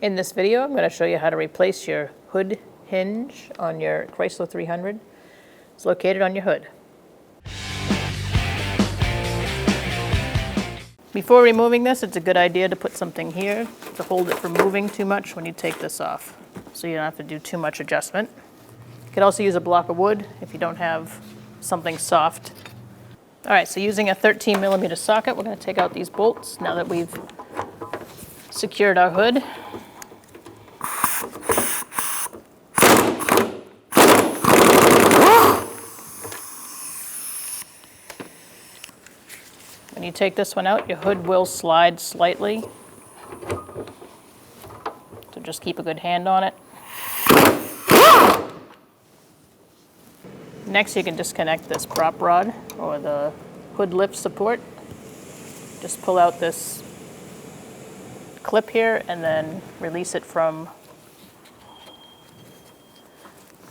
In this video, I'm going to show you how to replace your hood hinge on your Chrysler 300. It's located on your hood. Before removing this, it's a good idea to put something here to hold it from moving too much when you take this off, so you don't have to do too much adjustment. You could also use a block of wood if you don't have something soft. All right, so using a 13mm socket, we're going to take out these bolts now that we've secured our hood. When you take this one out, your hood will slide slightly. So just keep a good hand on it. Next, you can disconnect this prop rod or the hood lift support. Just pull out this clip here and then release it from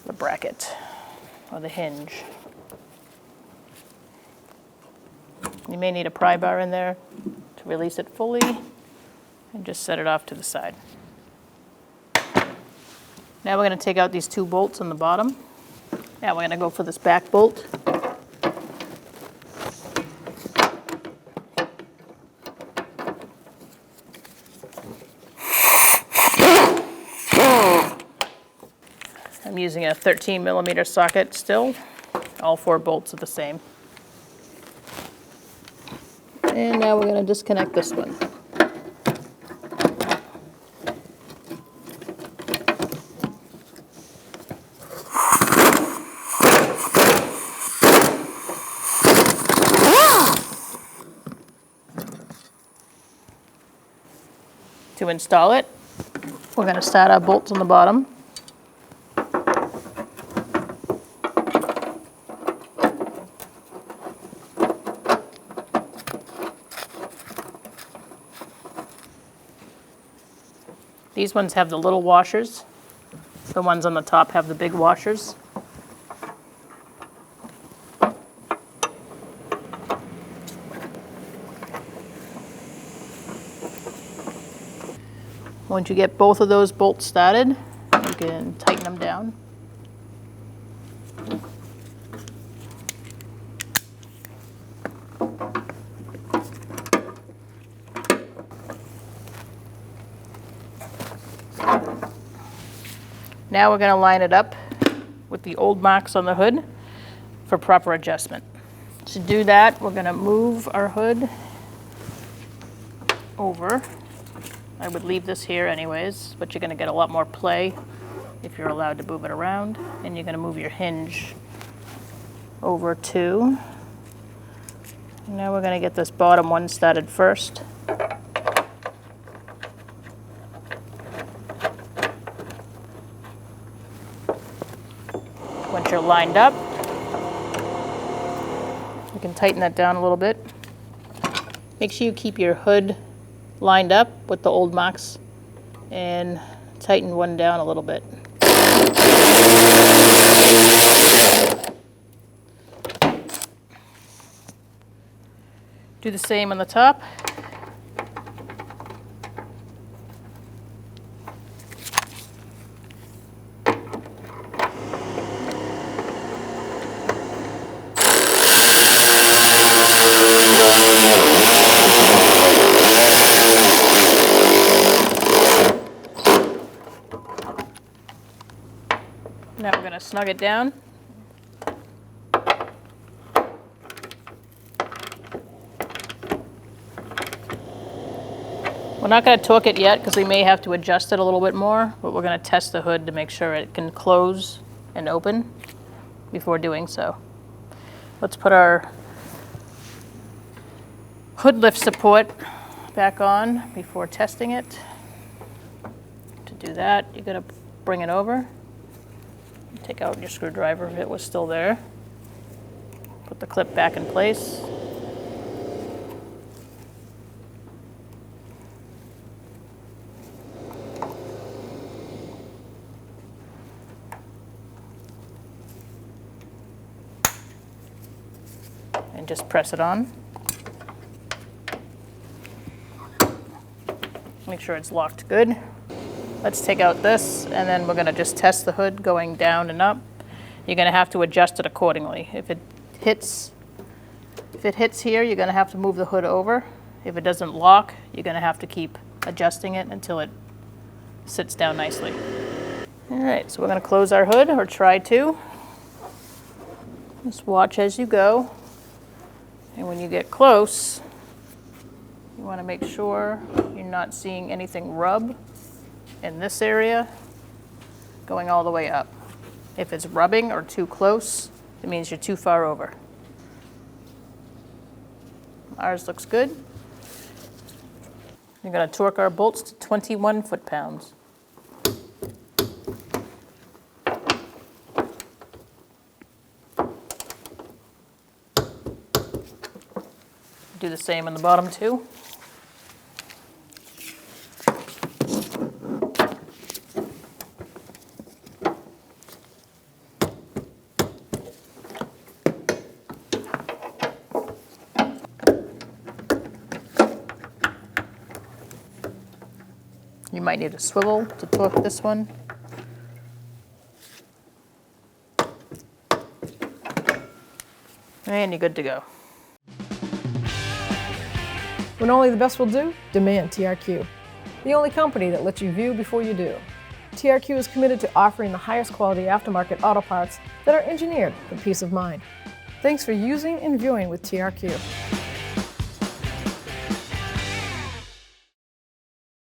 the bracket or the hinge. You may need a pry bar in there to release it fully, and just set it off to the side. Now we're going to take out these two bolts on the bottom. Now we're going to go for this back bolt. I'm using a 13mm socket still. All 4 bolts are the same. And now we're going to disconnect this one. To install it, we're going to start our bolts on the bottom. These ones have the little washers. The ones on the top have the big washers. Once you get both of those bolts started, you can tighten them down. Now we're going to line it up with the old marks on the hood for proper adjustment. To do that, we're going to move our hood over. I would leave this here anyways, but you're going to get a lot more play if you're allowed to move it around. And you're going to move your hinge over too. Now we're going to get this bottom one started first. Once you're lined up, you can tighten that down a little bit. Make sure you keep your hood lined up with the old marks and tighten one down a little bit. Do the same on the top. Now we're going to snug it down. We're not going to torque it yet because we may have to adjust it a little bit more, but we're going to test the hood to make sure it can close and open before doing so. Let's put our hood lift support back on before testing it. To do that, you're going to bring it over. Take out your screwdriver if it was still there. Put the clip back in place. And just press it on. Make sure it's locked good. Let's take out this, and then we're gonna just test the hood going down and up. You're gonna have to adjust it accordingly. If it hits here, you're gonna have to move the hood over. If it doesn't lock, you're gonna have to keep adjusting it until it sits down nicely. All right, so we're gonna close our hood, or try to. Just watch as you go. And when you get close, you wanna make sure you're not seeing anything rub in this area going all the way up. If it's rubbing or too close, it means you're too far over. Ours looks good. We're going to torque our bolts to 21 foot-pounds. Do the same on the bottom too. You might need a swivel to torque this one. And you're good to go. When only the best will do, demand TRQ. The only company that lets you view before you do. TRQ is committed to offering the highest quality aftermarket auto parts that are engineered for peace of mind. Thanks for using and viewing with TRQ.